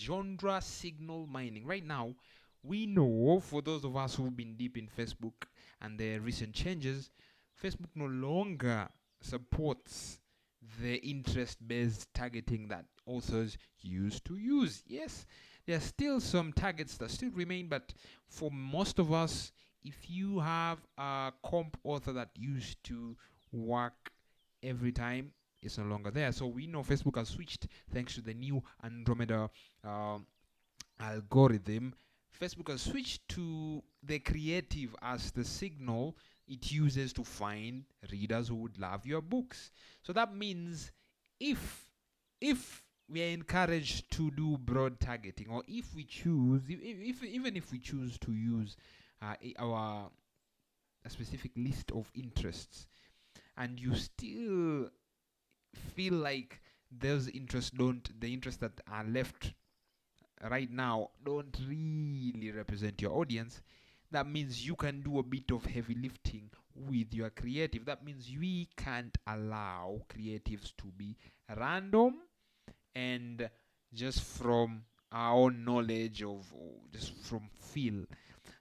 genre signal mining. Right now, we know, for those of us who've been deep in Facebook and the recent changes, Facebook no longer supports the interest-based targeting that authors used to use. Yes, there are still some targets that still remain, but for most of us, if you have a comp author that used to work every time, it's no longer there. So we know Facebook has switched thanks to the new Andromeda algorithm. Facebook has switched to the creative as the signal it uses to find readers who would love your books. So that means if if we are encouraged to do broad targeting, or if we choose, if even if we choose to use our a specific list of interests, and you still feel like those interests don't the interests that are left right now don't really represent your audience, that means you can do a bit of heavy lifting with your creative. That means we can't allow creatives to be random and just from our own knowledge of just from feel.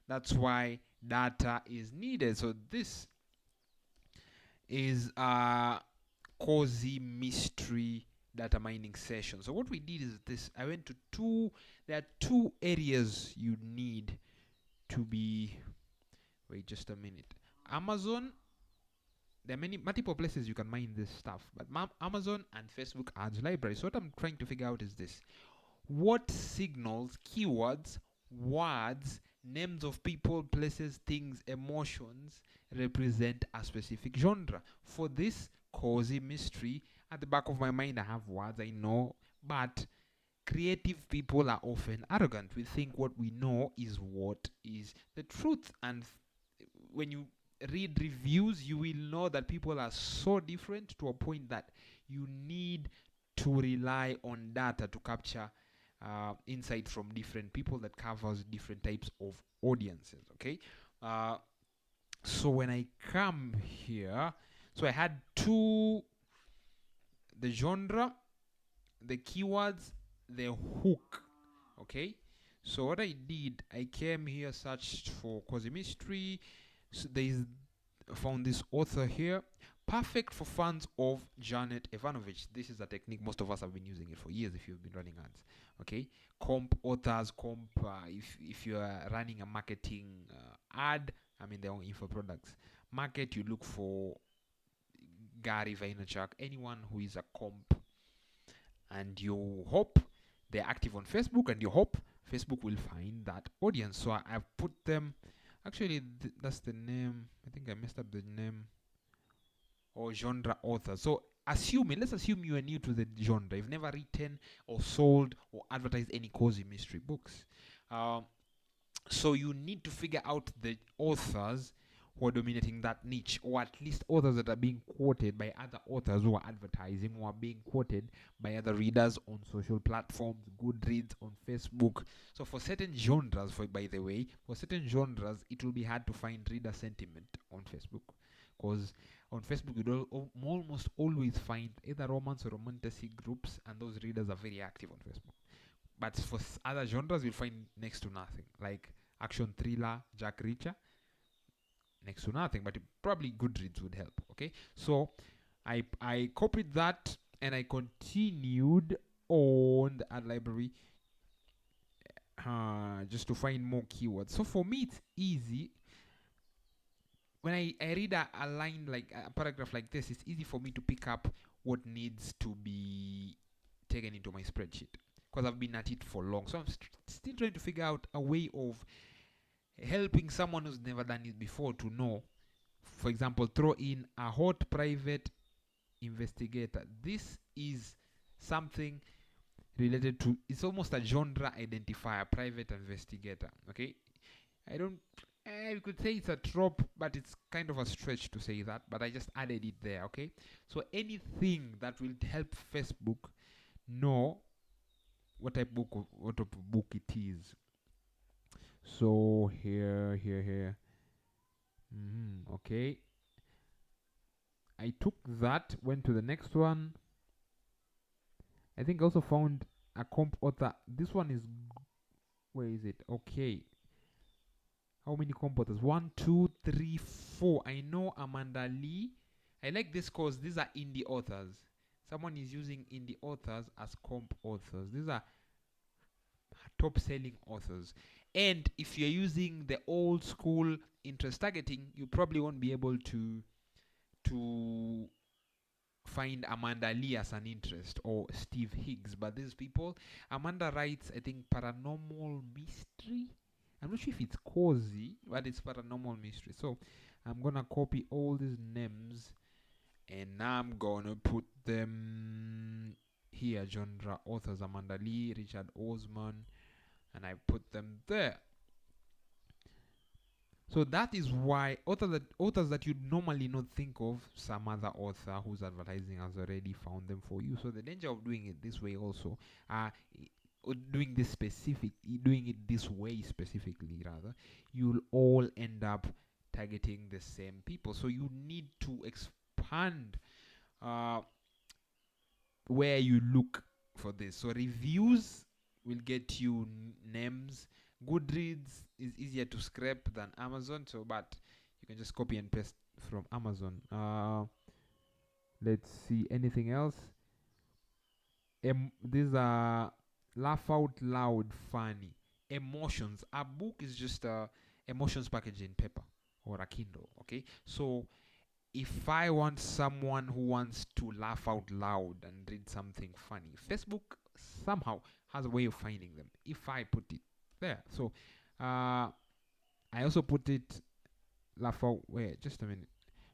That's why data is needed. So this is a cozy mystery data mining session. So what we did is this. I went to there are two areas you need to be, wait just a minute. Amazon, there are many multiple places you can mine this stuff, but Amazon and Facebook ads library. So what I'm trying to figure out is this: what signals, keywords, words, names of people, places, things, emotions represent a specific genre. For this cozy mystery, at the back of my mind I have words I know, but creative people are often arrogant. We think what we know is what is the truth, and when you read reviews, you will know that people are so different to a point that you need to rely on data to capture insight from different people that covers different types of audiences. Okay, uh, so when I come here, so I had two: the genre, the keywords, the hook. Okay, so what I did, I came here, searched for cozy mystery. So there is found this author here, perfect for fans of Janet Evanovich. This is a technique most of us have been using it for years if you've been running ads. Okay, comp authors, comp if you are running a marketing ad, I mean their own info products. Market, you look for Gary Vaynerchuk, anyone who is a comp, and you hope they're active on Facebook, and you hope Facebook will find that audience. So I've put them. Actually, that's the name. I think I messed up the name. Or genre author. So let's assume you are new to the genre. You've never written or sold or advertised any cozy mystery books. So you need to figure out the authors who are dominating that niche, or at least authors that are being quoted by other authors who are advertising, or are being quoted by other readers on social platforms, Goodreads, on Facebook. So for certain genres, by the way, for certain genres, it will be hard to find reader sentiment on Facebook, because on Facebook you almost always find either romance or romantasy groups, and those readers are very active on Facebook. But for other genres, you'll find next to nothing, like action thriller, Jack Reacher, next to nothing. But probably Goodreads would help. Okay, so I copied that and I continued on the ad library just to find more keywords. So for me, it's easy. When I read a line, like a paragraph like this, it's easy for me to pick up what needs to be taken into my spreadsheet, because I've been at it for long. So I'm still trying to figure out a way of helping someone who's never done it before to know. For example, throw in a hot private investigator. This is something related to, it's almost a genre identifier, private investigator. Okay, I don't you could say it's a trope, but it's kind of a stretch to say that, but I just added it there. Okay, so anything that will help Facebook know what type of book it is. So here. Okay, I took that, went to the next one. I think I also found a comp author. This one is, where is it? Okay. How many comp authors? 1, 2, 3, 4. I know Amanda Lee. I like this because these are indie authors. Someone is using indie authors as comp authors. These are top selling authors. And if you're using the old school interest targeting, you probably won't be able to find Amanda Lee as an interest or Steve Higgs. But these people, Amanda writes, I think, paranormal mystery. I'm not sure if it's cozy, but it's paranormal mystery. So I'm gonna copy all these names and I'm gonna put them here. Genre authors: Amanda Lee, Richard Osman, and I put them there. So that is why authors that you'd normally not think of, some other author who's advertising has already found them for you. So the danger of doing it this way also, doing it this way specifically rather, you'll all end up targeting the same people. So you need to expand where you look for this. So reviews will get you names. Goodreads is easier to scrape than Amazon, so but you can just copy and paste from Amazon. Let's see anything else. These are laugh out loud funny. Emotions. A book is just emotions packaged in paper or a Kindle. Okay, so if I want someone who wants to laugh out loud and read something funny, Facebook somehow has a way of finding them if I put it there. So I also put it laugh out, wait, just a minute.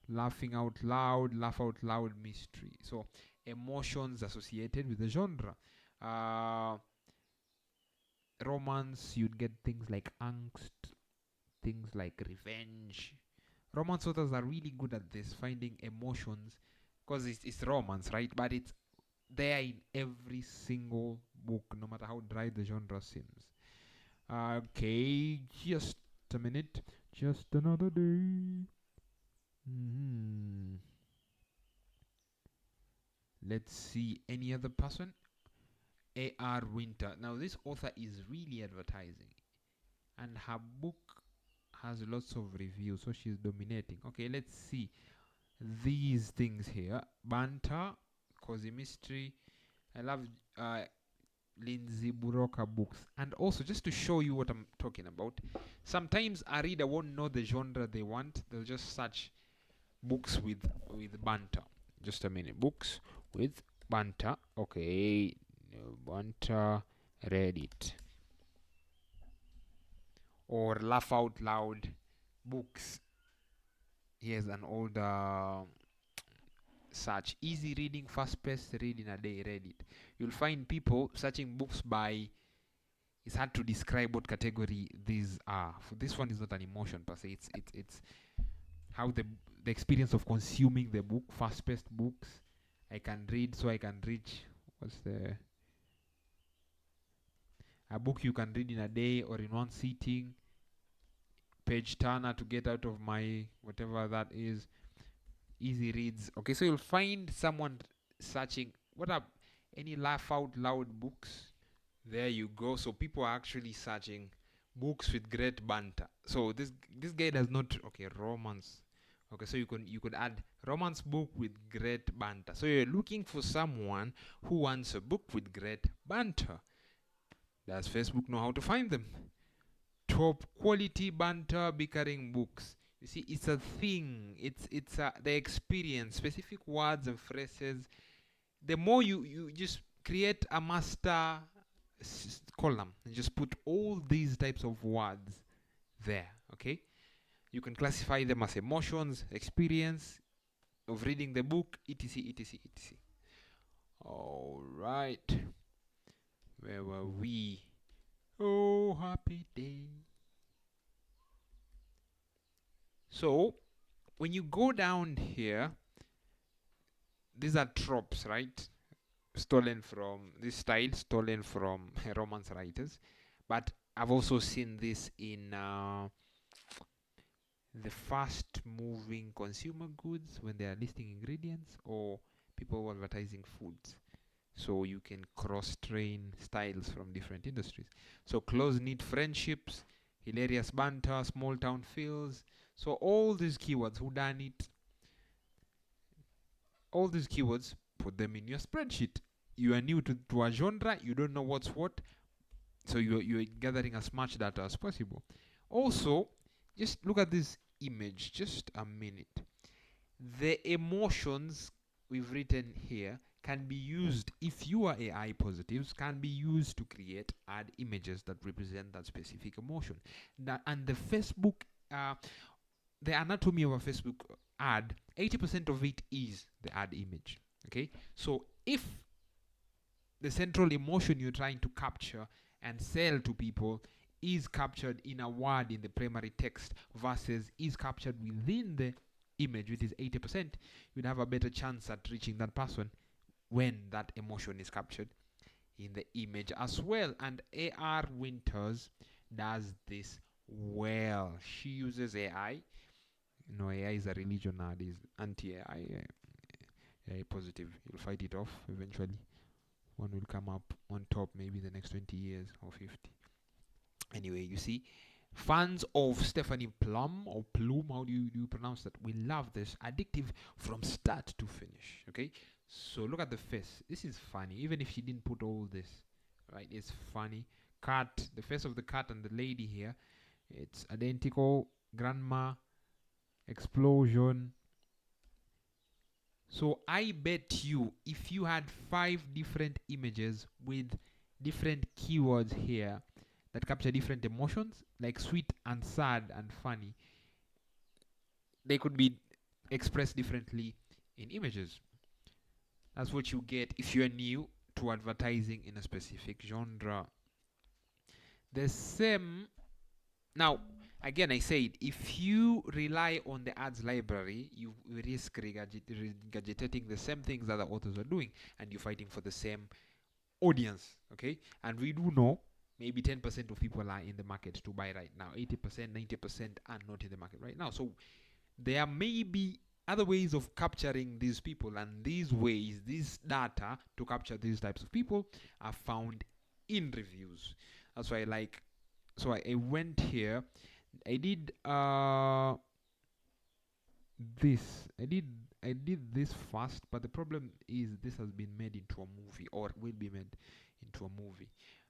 Laugh out loud mystery. So emotions associated with the genre. Romance, you'd get things like angst, things like revenge. Romance authors are really good at this, finding emotions, because it's romance, right? But it's there in every single book, no matter how dry the genre seems. Okay, just a minute. Just another day. Let's see any other person. A.R. Winter. Now, this author is really advertising, and her book has lots of reviews, so she's dominating. Okay, let's see these things here. Banter, cozy mystery. I love Lindsay Buroka books. And also, just to show you what I'm talking about, sometimes a reader won't know the genre they want. They'll just search books with banter. Just a minute. Books with banter. Okay, banter, Reddit, or laugh out loud books. Here's an older search: easy reading, fast paced, read in a day, Reddit. You'll find people searching books by, it's hard to describe what category these are. For this one is not an emotion per se. It's how the experience of consuming the book. Fast paced books. I can read, so I can reach, what's the, a book you can read in a day or in one sitting. Page turner to get out of my whatever that is. Easy reads. Okay, so you'll find someone searching what are any laugh out loud books. There you go. So people are actually searching books with great banter. So this guy does not, okay, romance. Okay, so you could add romance book with great banter. So you're looking for someone who wants a book with great banter. Does Facebook know how to find them? Top quality banter bickering books. You see, it's a thing. It's the experience, specific words and phrases. The more you just create a master column and just put all these types of words there. Okay, you can classify them as emotions, experience of reading the book, etc, etc, etc. All right, where were we? Oh, happy day. So when you go down here, these are tropes, right? Stolen from this style, stolen from romance writers. But I've also seen this in the fast moving consumer goods when they are listing ingredients, or people advertising foods. so you can cross-train styles from different industries. So close-knit friendships, hilarious banter, small-town feels. So all these keywords, who done it, all these keywords, put them in your spreadsheet. You are new to a genre, you don't know what's what, so you're gathering as much data as possible. Also, just look at this image, just a minute. The emotions we've written here can be used, if you are AI positives, can be used to create ad images that represent that specific emotion. And the Facebook, the anatomy of a Facebook ad, 80% of it is the ad image. Okay, so if the central emotion you're trying to capture and sell to people is captured in a word in the primary text versus is captured within the image, which is 80%, you'd have a better chance at reaching that person when that emotion is captured in the image as well. And AR Winters does this well. She uses AI. You know, AI is a religion nowadays. Anti-AI, AI positive. You'll fight it off eventually. One will come up on top maybe the next 20 years or 50. Anyway, you see, fans of Stephanie Plum or Plume, how do you pronounce that? We love this. Addictive from start to finish. Okay, so look at the face. This is funny, even if she didn't put all this, right? It's funny. Cat, the face of the cat and the lady here, it's identical. Grandma, explosion. So I bet you, if you had 5 different images with different keywords here that capture different emotions, like sweet and sad and funny, they could be expressed differently in images. That's what you get if you're new to advertising in a specific genre. The same. Now, again, I said, if you rely on the ads library, you risk regurgitating the same things that the authors are doing, and you're fighting for the same audience. Okay, and we do know maybe 10% of people are in the market to buy right now. 80%, 90% are not in the market right now. So there may be other ways of capturing these people, and these ways, this data to capture these types of people are found in reviews. That's why I like. So I went here. I did this. I did this first, but the problem is this has been made into a movie, or will be made into a movie.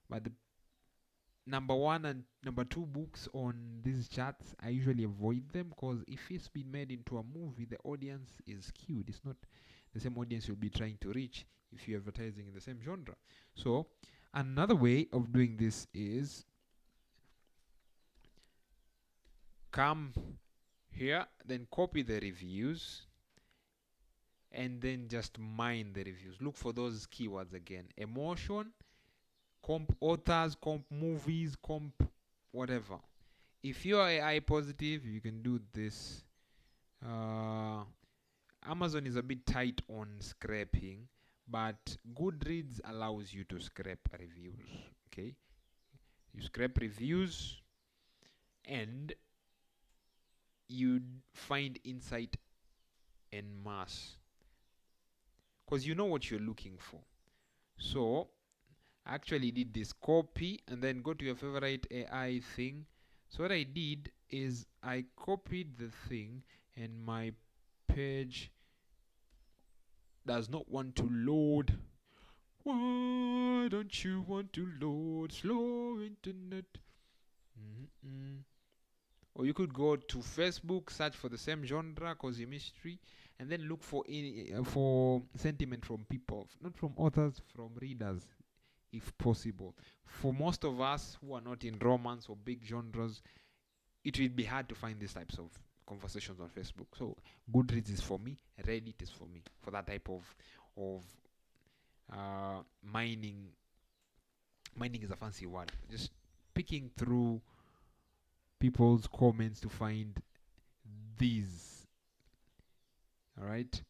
But the number one and number two books on these charts, I usually avoid them, because if it's been made into a movie, the audience is skewed. It's not the same audience you'll be trying to reach if you're advertising in the same genre. So another way of doing this is come here, then copy the reviews, and then just mine the reviews. Look for those keywords again: emotion, comp authors, comp movies, comp whatever. If you are AI positive, you can do this. Amazon is a bit tight on scraping, but Goodreads allows you to scrape reviews. Okay, you scrape reviews and you find insight en masse, because you know what you're looking for. So I actually did this: copy and then go to your favorite AI thing. So what I did is I copied the thing, and my page does not want to load. Why don't you want to load? Slow internet. Or you could go to Facebook, search for the same genre, cozy mystery, and then look for sentiment from people, not from authors, from readers, if possible. For most of us who are not in romance or big genres, it will be hard to find these types of conversations on Facebook. So Goodreads is for me, Reddit is for me, for that type of mining. Mining is a fancy word. Just picking through people's comments to find these. All right.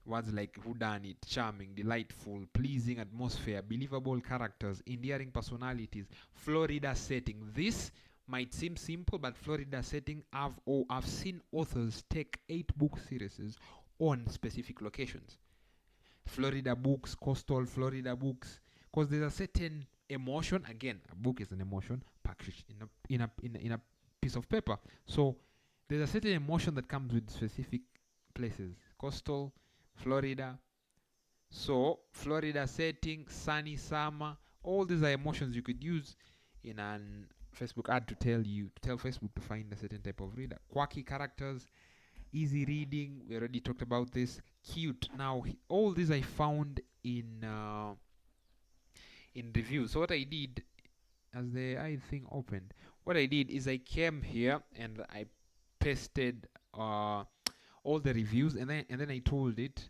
Words like whodunit, charming, delightful, pleasing atmosphere, believable characters, endearing personalities, Florida setting. This might seem simple, but Florida setting, I've seen authors take 8 book series on specific locations. Florida books, coastal Florida books, because there's a certain emotion. Again, a book is an emotion packaged in a piece of paper. So there's a certain emotion that comes with specific places. Coastal, Florida. So Florida setting, sunny summer, all these are emotions you could use in an Facebook ad to tell Facebook to find a certain type of reader. Quirky characters, easy reading. We already talked about this. Cute. Now all these I found in reviews. So what I did, as the I thing opened, what I did is I came here and I pasted all the reviews, and then I told it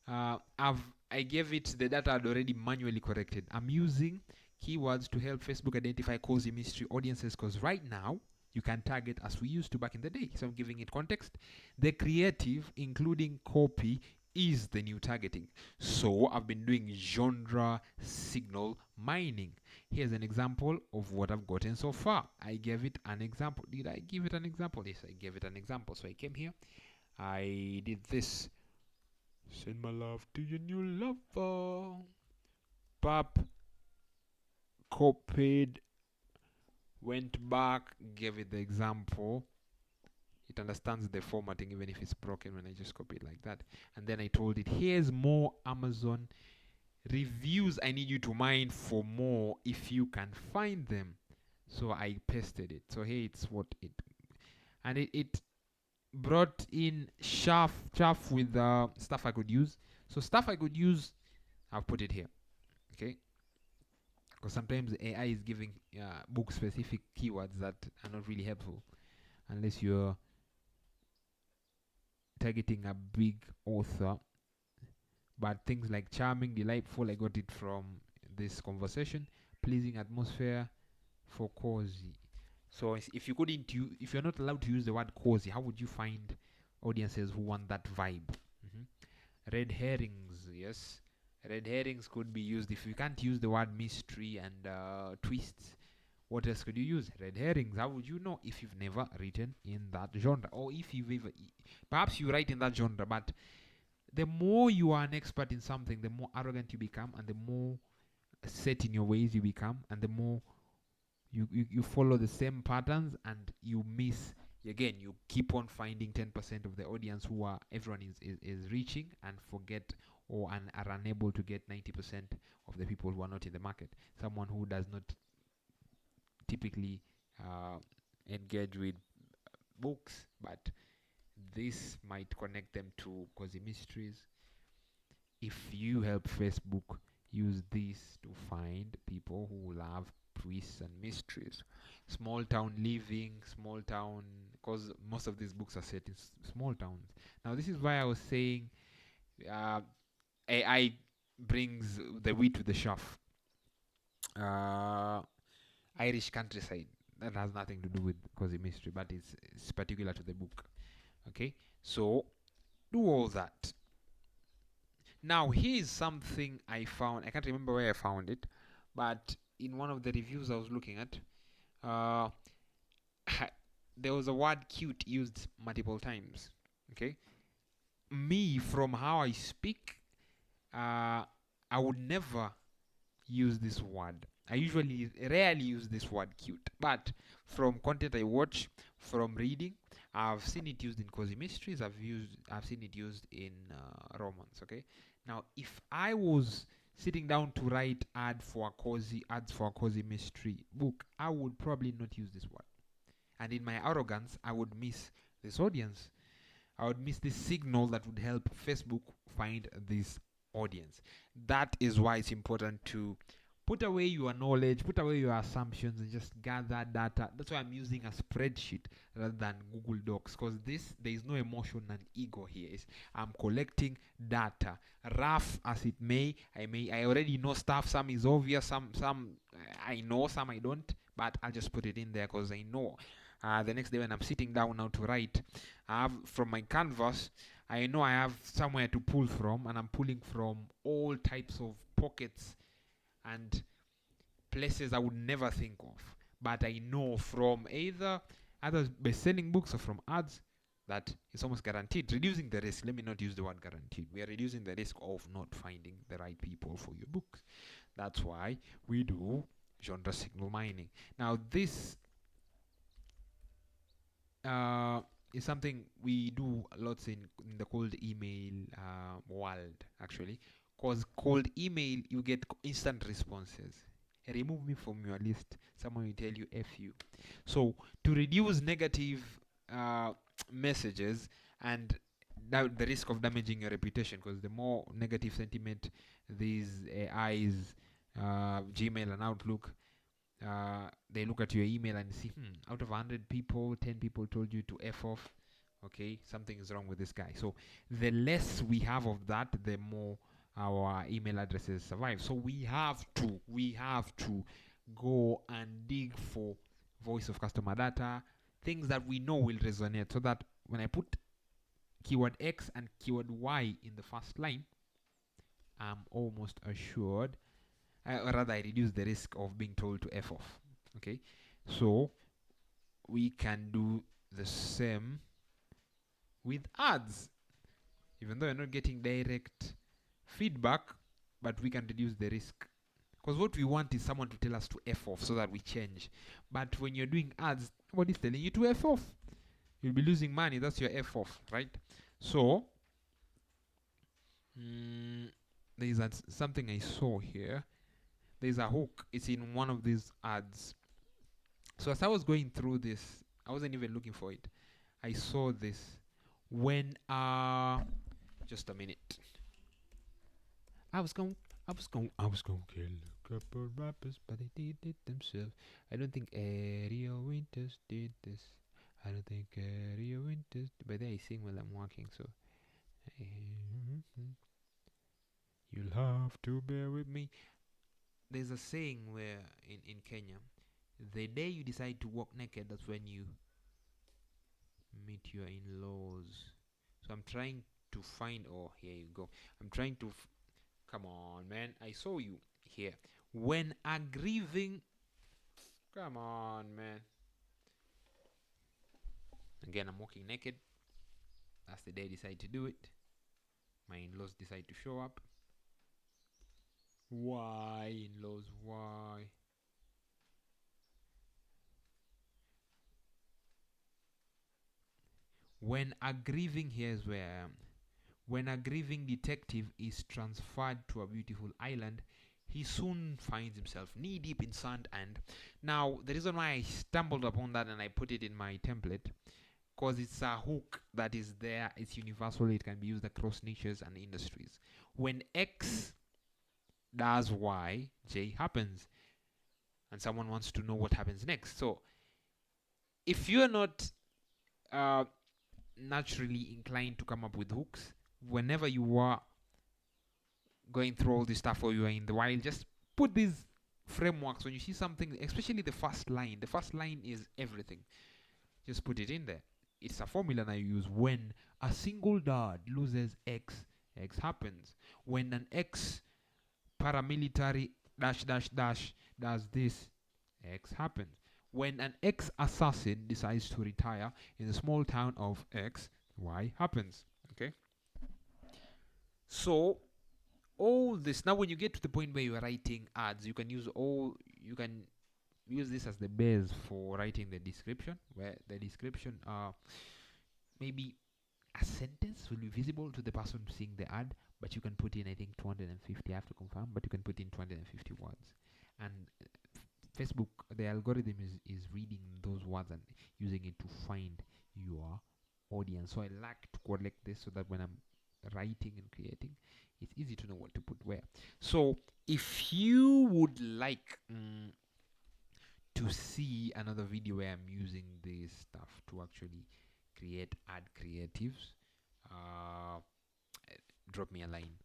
I gave it the data I'd already manually corrected. I'm using keywords to help Facebook identify cozy mystery audiences, because right now you can target as we used to back in the day. So I'm giving it context. The creative, including copy, is the new targeting. So I've been doing genre signal mining. Here's an example of what I've gotten so far. I gave it an example. Did I give it an example? Yes, I gave it an example. So I came here, I did this. Send my love to your new lover. Pop, copied, went back, gave it the example. It understands the formatting even if it's broken when I just copy it like that. And then I told it, here's more Amazon reviews I need you to mine for more if you can find them. So I pasted it. So here it's what it, and it brought in chaff with stuff I could use. So stuff I could use, I've put it here. Okay, because sometimes AI is giving book specific keywords that are not really helpful unless you're targeting a big author. But things like charming, delightful, I got it from this conversation. Pleasing atmosphere for cozy. So if you're not allowed to use the word cozy, how would you find audiences who want that vibe? Red herrings, yes. Red herrings could be used. If you can't use the word mystery and twists, what else could you use? Red herrings. How would you know if you've never written in that genre? Or if you've ever, perhaps you write in that genre, but the more you are an expert in something, the more arrogant you become, and the more set in your ways you become, and the more you follow the same patterns, and you miss, again, you keep on finding 10% of the audience who are everyone is reaching, and forget or are unable to get 90% of the people who are not in the market. Someone who does not typically engage with books, but this might connect them to cozy mysteries. If you help Facebook use this to find people who love twists and mysteries, small town living, small town, because most of these books are set in small towns. Now this is why I was saying AI brings the wheat to the chaff. Irish countryside, that has nothing to do with cozy mystery, but it's particular to the book. Okay, so do all that. Now here's something I found. I can't remember where I found it, but in one of the reviews I was looking at, uh, there was a word cute used multiple times. Okay, me, from how I speak, I would never use this word. I usually rarely use this word cute, but from content I watch, from reading, I've seen it used in cozy mysteries. I've seen it used in romance. Okay, now if I was sitting down to write ads for a cozy mystery book, I would probably not use this word, and in my arrogance, I would miss this audience. I would miss this signal that would help Facebook find this audience. That is why it's important to put away your knowledge, put away your assumptions, and just gather data. That's why I'm using a spreadsheet rather than Google Docs, because there is no emotion and ego here. I'm collecting data, rough as it may. I already know stuff. Some is obvious, some I know, some I don't. But I'll just put it in there because I know. The next day when I'm sitting down now to write, I have from my canvas, I know I have somewhere to pull from, and I'm pulling from all types of pockets and places I would never think of. But I know from either best-selling books or from ads, that it's almost guaranteed. Reducing the risk. Let me not use the word guaranteed. We are reducing the risk of not finding the right people for your books. That's why we do genre signal mining. Now this is something we do lots in the cold email world, actually, because cold email you get instant responses. Remove me from your list, someone will tell you F you. So to reduce negative uh, messages and the risk of damaging your reputation, because the more negative sentiment these AIs, Gmail and Outlook, they look at your email and see, out of 100 people, 10 people told you to F off. Okay, something is wrong with this guy. So the less we have of that, the more our email addresses survive. So we have to go and dig for voice of customer data, things that we know will resonate, so that when I put keyword X and keyword Y in the first line, I'm almost assured, or rather I reduce the risk of being told to F off. Okay, so we can do the same with ads, even though you're not getting direct feedback, but we can reduce the risk, because what we want is someone to tell us to F off so that we change. But when you're doing ads, nobody's telling you to F off. You'll be losing money. That's your F off, right? So there's something I saw here. There's a hook. It's in one of these ads. So as I was going through this, I wasn't even looking for it. I saw this when just a minute. I was going kill a couple rappers, but they did it themselves. I don't think Ariel Winters did this. I don't think Ariel Winters. But then I sing while I'm walking, so you'll have to bear with me. There's a saying where in Kenya, the day you decide to walk naked, that's when you meet your in-laws. So I'm trying to find. Oh, here you go. I'm trying to. Come on, man. I saw you here. When a grieving. Come on, man. Again, I'm walking naked. That's the day I decide to do it. My in-laws decide to show up. Why, in-laws? Why? When a grieving. Here's where I am. When a grieving detective is transferred to a beautiful island, he soon finds himself knee deep in sand. And now, the reason why I stumbled upon that and I put it in my template, because it's a hook that is there, it's universal, it can be used across niches and industries. When X does Y, J happens. And someone wants to know what happens next. So, if you're not naturally inclined to come up with hooks, whenever you are going through all this stuff or you are in the wild, just put these frameworks. When you see something, especially the first line is everything. Just put it in there. It's a formula that you use. When a single dad loses X, X happens. When an ex paramilitary dash dash dash does this, X happens. When an ex assassin decides to retire in the small town of X, Y happens. Okay, so all this, now when you get to the point where you are writing ads, you can use this as the base for writing the description, where the description maybe a sentence will be visible to the person seeing the ad, but you can put in, I think, 250. I have to confirm, but you can put in 250 words. And Facebook, the algorithm is reading those words and using it to find your audience. So I like to collect this so that when I'm writing and creating, it's easy to know what to put where. So if you would like to see another video where I'm using this stuff to actually create ad creatives, drop me a line.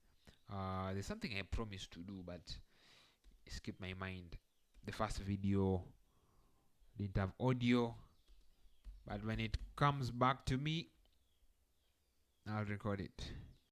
There's something I promised to do, but it skipped my mind. The first video didn't have audio, but when it comes back to me, I'll record it.